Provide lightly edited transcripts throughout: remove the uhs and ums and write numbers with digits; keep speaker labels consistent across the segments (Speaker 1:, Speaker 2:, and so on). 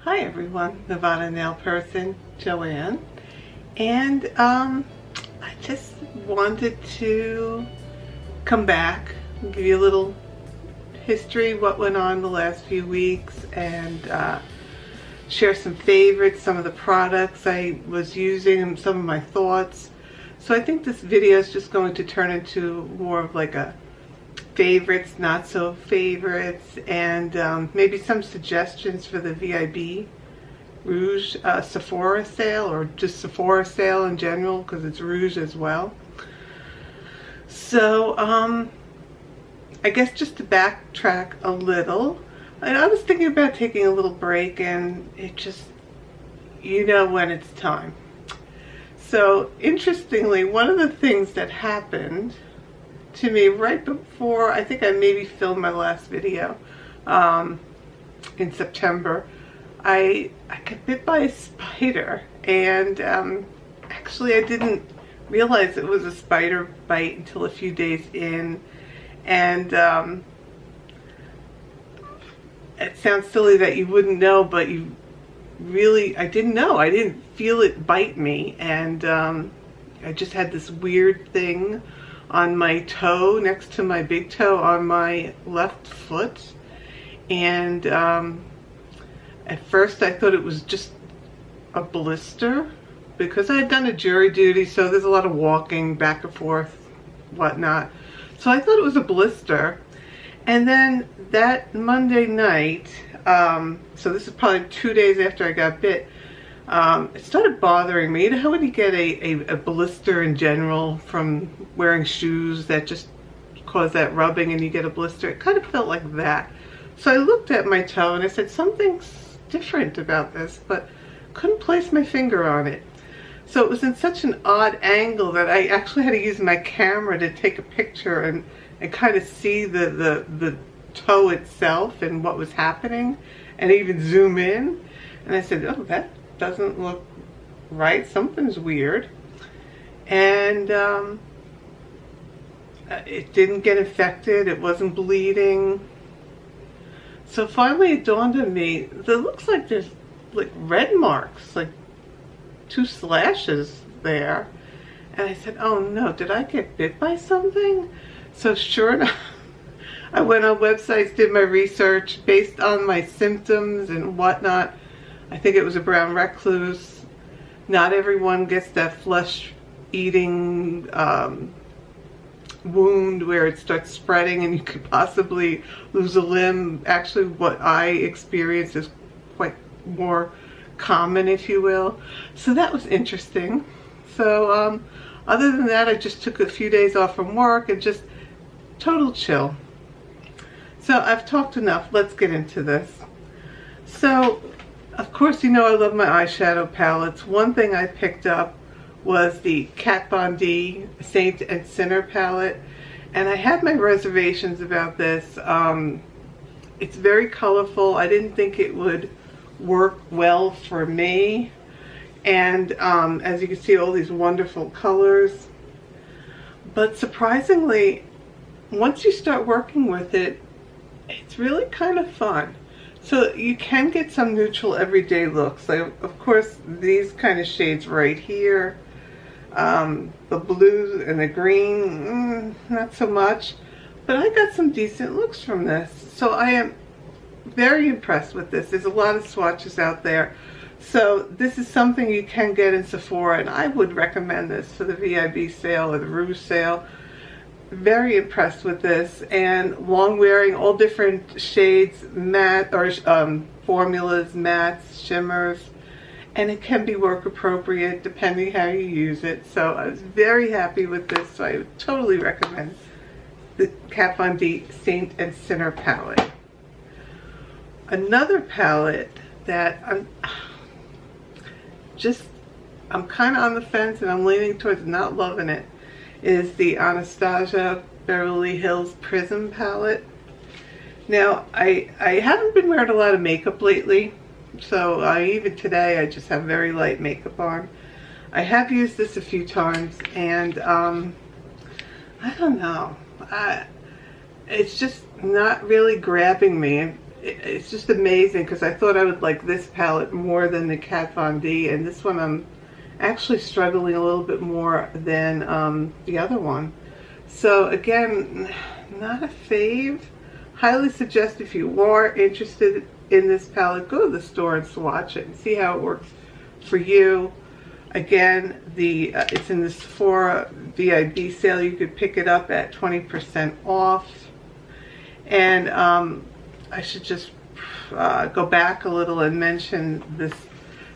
Speaker 1: Hi everyone, Nevada Nail Person, Joanne, and I just wanted to come back and give you a little history, what went on the last few weeks, and share some favorites, some of the products I was using, and some of my thoughts. So I think this video is just going to turn into more of like a favorites, not so favorites, and maybe some suggestions for the VIB Rouge Sephora sale, or just Sephora sale in general, because it's Rouge as well. So I guess just to backtrack a little, I was thinking about taking a little break, and it just, you know when it's time. So interestingly, one of the things that happened to me right before, I think I maybe filmed my last video in September, I got bit by a spider, and actually I didn't realize it was a spider bite until a few days in, and it sounds silly that you wouldn't know, but you really, I didn't know. I didn't feel it bite me, and I just had this weird thing on my toe, next to my big toe on my left foot, and at first I thought it was just a blister, because I had done a jury duty, so there's a lot of walking back and forth, whatnot. So I thought it was a blister, and then that Monday night, so this is probably 2 days after I got bit, it started bothering me. You know how when you get a blister in general from wearing shoes that just cause that rubbing and you get a blister? It kind of felt like that. So I looked at my toe and I said, something's different about this, but couldn't place my finger on it. So it was in such an odd angle that I actually had to use my camera to take a picture and kind of see the toe itself and what was happening, and even zoom in. And I said, oh, that doesn't look right, something's weird. And it didn't get infected, it wasn't bleeding. So finally it dawned on me, there looks like there's like red marks, like 2 slashes there. And I said, oh no, did I get bit by something? So sure enough, I went on websites, did my research based on my symptoms and whatnot. I think it was a brown recluse. Not everyone gets that flesh-eating wound where it starts spreading and you could possibly lose a limb. Actually, what I experienced is quite more common, if you will. So that was interesting. So other than that, I just took a few days off from work and just total chill. So I've talked enough. Let's get into this. So of course, you know I love my eyeshadow palettes. One thing I picked up was the Kat Von D Saint and Sinner palette, and I had my reservations about this. It's very colorful. I didn't think it would work well for me, and as you can see, all these wonderful colors. But surprisingly, once you start working with it, it's really kind of fun. So you can get some neutral everyday looks. Like, of course, these kind of shades right here, the blue and the green, not so much, but I got some decent looks from this. So I am very impressed with this. There's a lot of swatches out there. So this is something you can get in Sephora, and I would recommend this for the VIB sale or the Rouge sale. Very impressed with this, and long wearing, all different shades, matte or formulas, mattes, shimmers, and it can be work appropriate depending how you use it. So I was very happy with this, so I would totally recommend the Kat Von D Saint and Sinner palette. Another palette that I'm kind of on the fence and I'm leaning towards not loving it is the Anastasia Beverly Hills Prizm palette. Now, I haven't been wearing a lot of makeup lately, so even today I just have very light makeup on. I have used this a few times, and I don't know. It's just not really grabbing me. it's just amazing because I thought I would like this palette more than the Kat Von D, and this one I'm actually struggling a little bit more than the other one. So again, not a fave. Highly suggest if you are interested in this palette, go to the store and swatch it and see how it works for you. Again, it's in the Sephora VIB sale. You could pick it up at 20% off. And I should just go back a little and mention this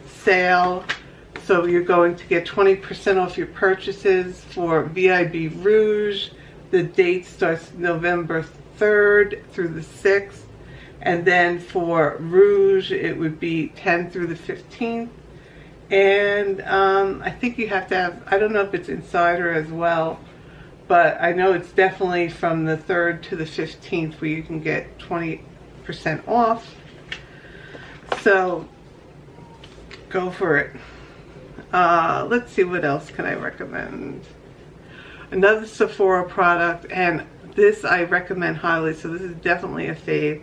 Speaker 1: sale. So you're going to get 20% off your purchases for VIB Rouge. The date starts November 3rd through the 6th. And then for Rouge, it would be 10 through the 15th. And I think you have to have, I don't know if it's Insider as well, but I know it's definitely from the 3rd to the 15th where you can get 20% off. So go for it. Let's see, what else can I recommend? Another Sephora product, and this I recommend highly, so this is definitely a fave.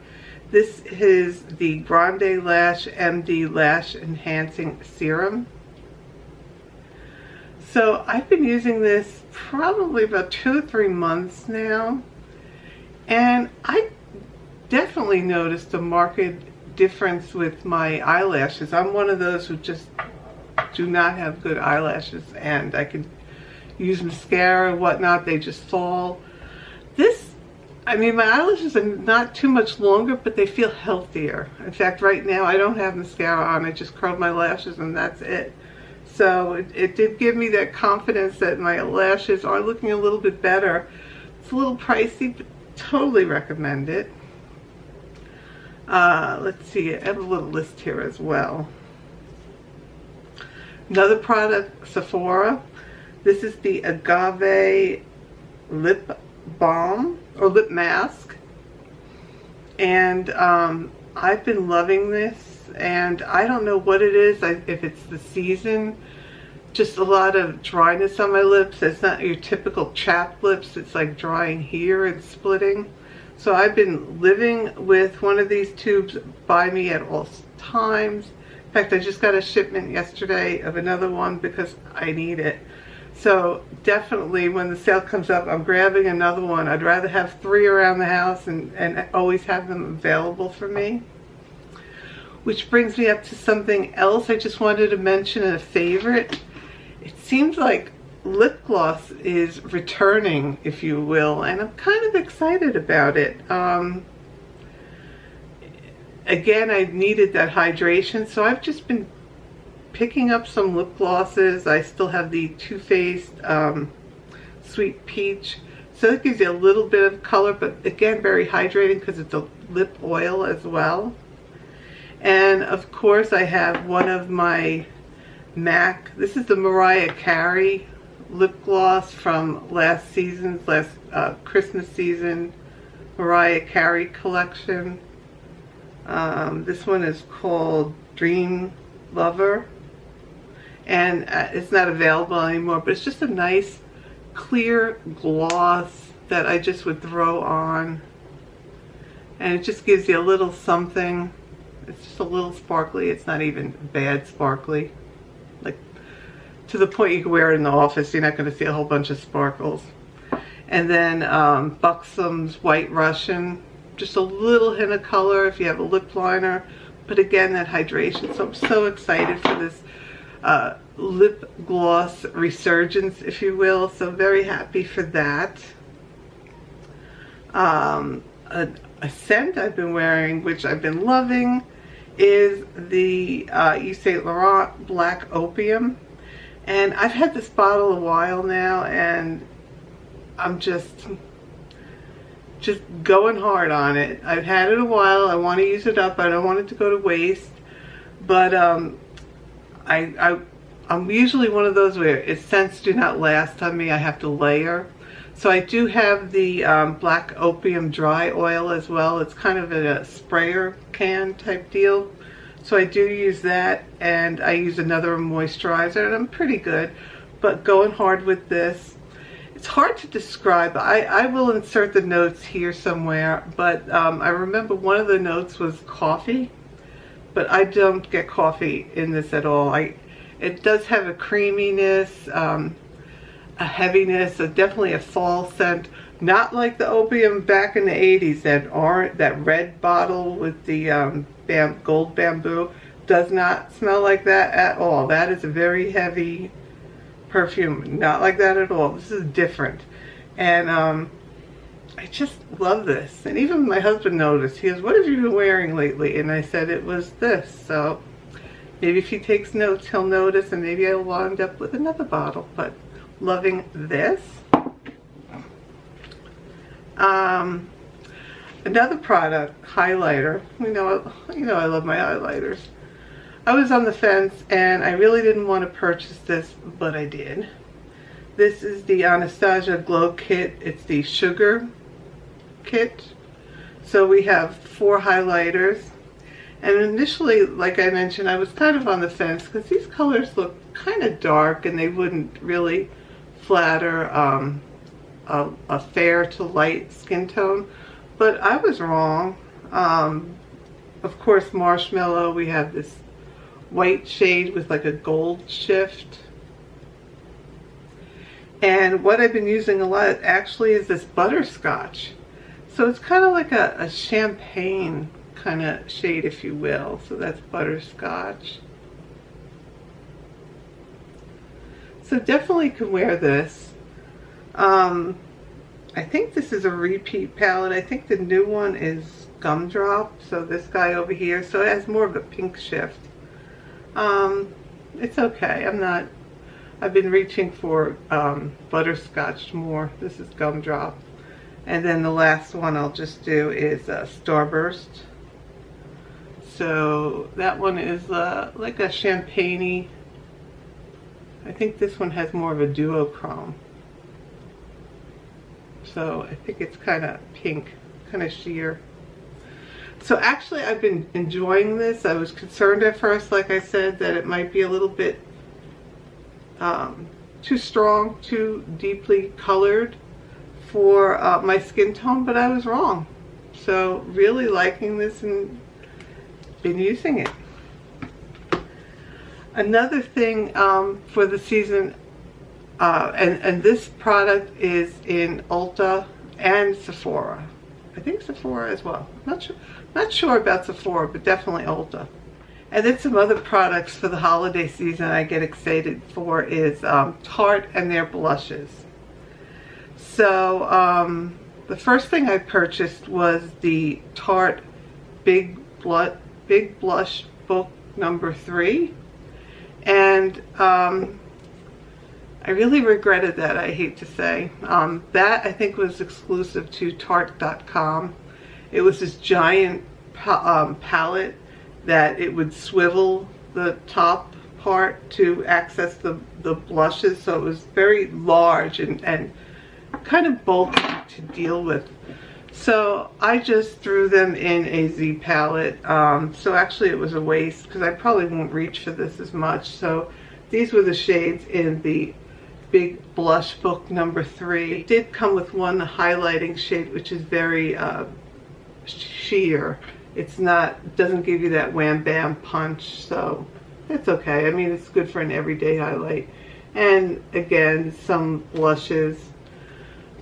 Speaker 1: This is the Grande Lash MD Lash Enhancing Serum. So I've been using this probably about 2 or 3 months now, and I definitely noticed a marked difference with my eyelashes. I'm one of those who just do not have good eyelashes, and I can use mascara and whatnot, they just fall. This, I mean, my eyelashes are not too much longer, but they feel healthier. In fact, right now I don't have mascara on, I just curled my lashes and that's it. So it did give me that confidence that my lashes are looking a little bit better. It's a little pricey, but totally recommend it. Let's see, I have a little list here as well. Another product, Sephora. This is the Agave Lip Balm or Lip Mask. And I've been loving this, and I don't know what it is, if it's the season. Just a lot of dryness on my lips. It's not your typical chapped lips. It's like drying here and splitting. So I've been living with one of these tubes by me at all times. In fact, I just got a shipment yesterday of another one because I need it. So definitely when the sale comes up, I'm grabbing another one. I'd rather have 3 around the house and always have them available for me. Which brings me up to something else I just wanted to mention, a favorite. It seems like lip gloss is returning, if you will, and I'm kind of excited about it. Again, I needed that hydration, so I've just been picking up some lip glosses. I still have the Too Faced Sweet Peach. So it gives you a little bit of color, but again, very hydrating because it's a lip oil as well. And of course, I have one of my MAC. This is the Mariah Carey lip gloss from last Christmas season Mariah Carey collection. This one is called Dreamlover, and it's not available anymore, but it's just a nice clear gloss that I just would throw on, and it just gives you a little something. It's just a little sparkly. It's not even bad sparkly, like to the point you can wear it in the office. You're not going to see a whole bunch of sparkles. And then Buxom's White Russian, just a little hint of color if you have a lip liner, but again, that hydration. So I'm so excited for this lip gloss resurgence, if you will. So very happy for that. A scent I've been wearing, which I've been loving, is the Yves Saint Laurent Black Opium. And I've had this bottle a while now, and I'm just going hard on it. I've had it a while. I want to use it up. I don't want it to go to waste. But I'm usually one of those where its scents do not last on me. I have to layer. So I do have the Black Opium Dry Oil as well. It's kind of a sprayer can type deal. So I do use that, and I use another moisturizer, and I'm pretty good. But going hard with this. It's hard to describe. I will insert the notes here somewhere, but I remember one of the notes was coffee, but I don't get coffee in this at all. It does have a creaminess, a heaviness, definitely a fall scent, not like the opium back in the 80s, that red bottle with the gold bamboo. Does not smell like that at all. That is a very heavy perfume, not like that at all. This is different, and I just love this. And even my husband noticed. He goes, "What have you been wearing lately?" And I said it was this. So maybe if he takes notes, he'll notice, and maybe I'll wind up with another bottle. But loving this. Another product, highlighter. You know I love my highlighters. I was on the fence and I really didn't want to purchase this, but I did. This is the Anastasia Glow Kit. It's the Sugar Kit. So we have 4 highlighters. And initially, like I mentioned, I was kind of on the fence because these colors look kind of dark and they wouldn't really flatter a fair to light skin tone. But I was wrong. Of course, Marshmallow, we have this white shade with like a gold shift. And what I've been using a lot actually is this Butterscotch. So it's kind of like a champagne kind of shade, if you will. So that's Butterscotch. So definitely could wear this. I think this is a repeat palette. I think the new one is Gumdrop. So this guy over here. So it has more of a pink shift. It's okay. I've been reaching for Butterscotch more. This is Gumdrop. And then the last one I'll just do is Starburst. So that one is like a champagne-y. I think this one has more of a duochrome. So I think it's kind of pink, kind of sheer. So actually I've been enjoying this. I was concerned at first, like I said, that it might be a little bit too strong, too deeply colored for my skin tone, but I was wrong. So really liking this and been using it. Another thing for the season, and this product is in Ulta and Sephora. I think Sephora as well. Not sure about Sephora, but definitely Ulta. And then some other products for the holiday season I get excited for is Tarte and their blushes. So the first thing I purchased was the Tarte Big Blush Book number 3. And I really regretted that, I hate to say. That I think was exclusive to Tarte.com. It was this giant palette that it would swivel the top part to access the blushes. So it was very large and kind of bulky to deal with. So I just threw them in a Z palette. So actually it was a waste because I probably won't reach for this as much. So these were the shades in the Big Blush Book number 3. It did come with one highlighting shade which is very sheer. It doesn't give you that wham bam punch, so it's okay. I mean, it's good for an everyday highlight. And again, some blushes.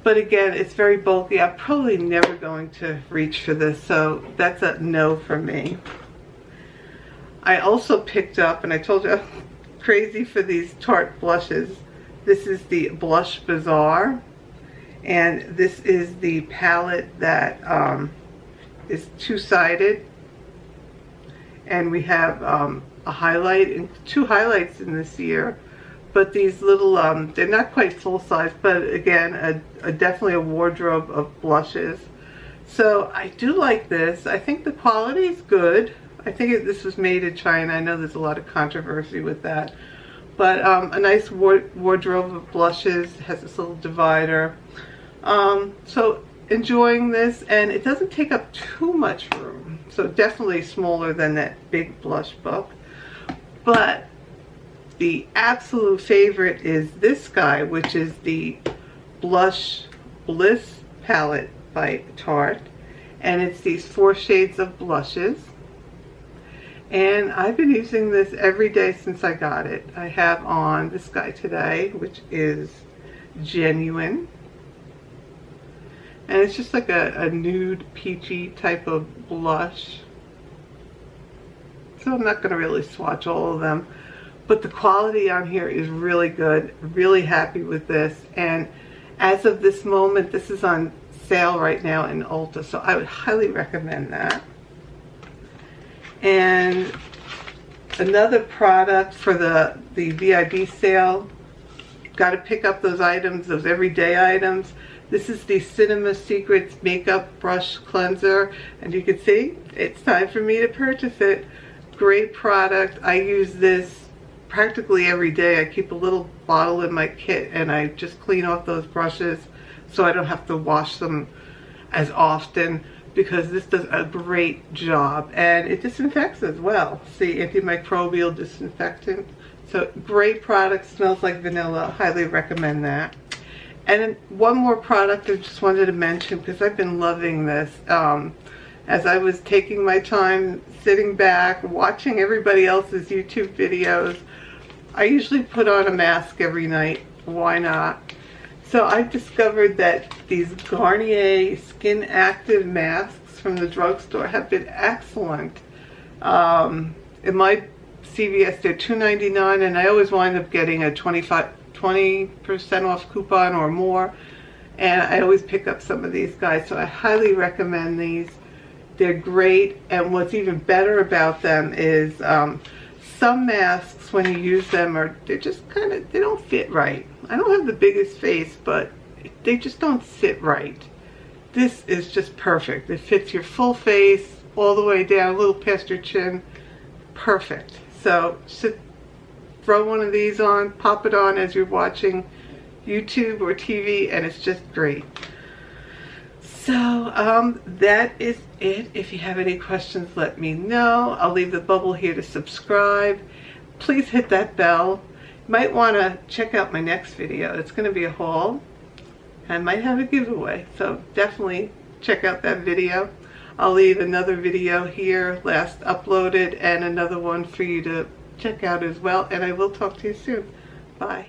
Speaker 1: But again, it's very bulky. I'm probably never going to reach for this, so that's a no for me. I also picked up, and I told you I'm crazy for these Tarte blushes. This is the Blush Bazaar, and this is the palette that is two-sided, and we have a highlight and 2 highlights in this year. But these little, they're not quite full size, but again, definitely a wardrobe of blushes. So I do like this. I think the quality is good. I think this was made in China. I know there's a lot of controversy with that. But a nice wardrobe of blushes. It has this little divider. So enjoying this, and it doesn't take up too much room. So definitely smaller than that Big Blush Book. But the absolute favorite is this guy, which is the Blush Bliss palette by Tarte, and it's these 4 shades of blushes. And I've been using this every day since I got it. I have on this guy today, which is Genuine. And it's just like a nude peachy type of blush. So I'm not going to really swatch all of them. But the quality on here is really good. Really happy with this. And as of this moment, this is on sale right now in Ulta. So I would highly recommend that. And another product for the VIB sale, got to pick up those items, those everyday items. This is the Cinema Secrets Makeup Brush Cleanser, and you can see it's time for me to purchase it. Great product. I use this practically every day. I keep a little bottle in my kit and I just clean off those brushes so I don't have to wash them as often, because this does a great job, and it disinfects as well. See, antimicrobial disinfectant. So great product, smells like vanilla. Highly recommend that. And then one more product I just wanted to mention, because I've been loving this. As I was taking my time sitting back watching everybody else's YouTube videos, I usually put on a mask every night. Why not? So I discovered that these Garnier Skin Active masks from the drugstore have been excellent. In my CVS, they're $2.99, and I always wind up getting a 20% off coupon or more. And I always pick up some of these guys, so I highly recommend these. They're great, and what's even better about them is some masks, when you use them, they're just they don't fit right. I don't have the biggest face, but they just don't sit right. This is just perfect. It fits your full face all the way down, a little past your chin. Perfect. So throw one of these on, pop it on as you're watching YouTube or TV, and it's just great. So that is it. If you have any questions, let me know. I'll leave the bubble here to subscribe. Please hit that bell. You might want to check out my next video. It's going to be a haul. I might have a giveaway, so definitely check out that video. I'll leave another video here, last uploaded, and another one for you to check out as well. And I will talk to you soon. Bye.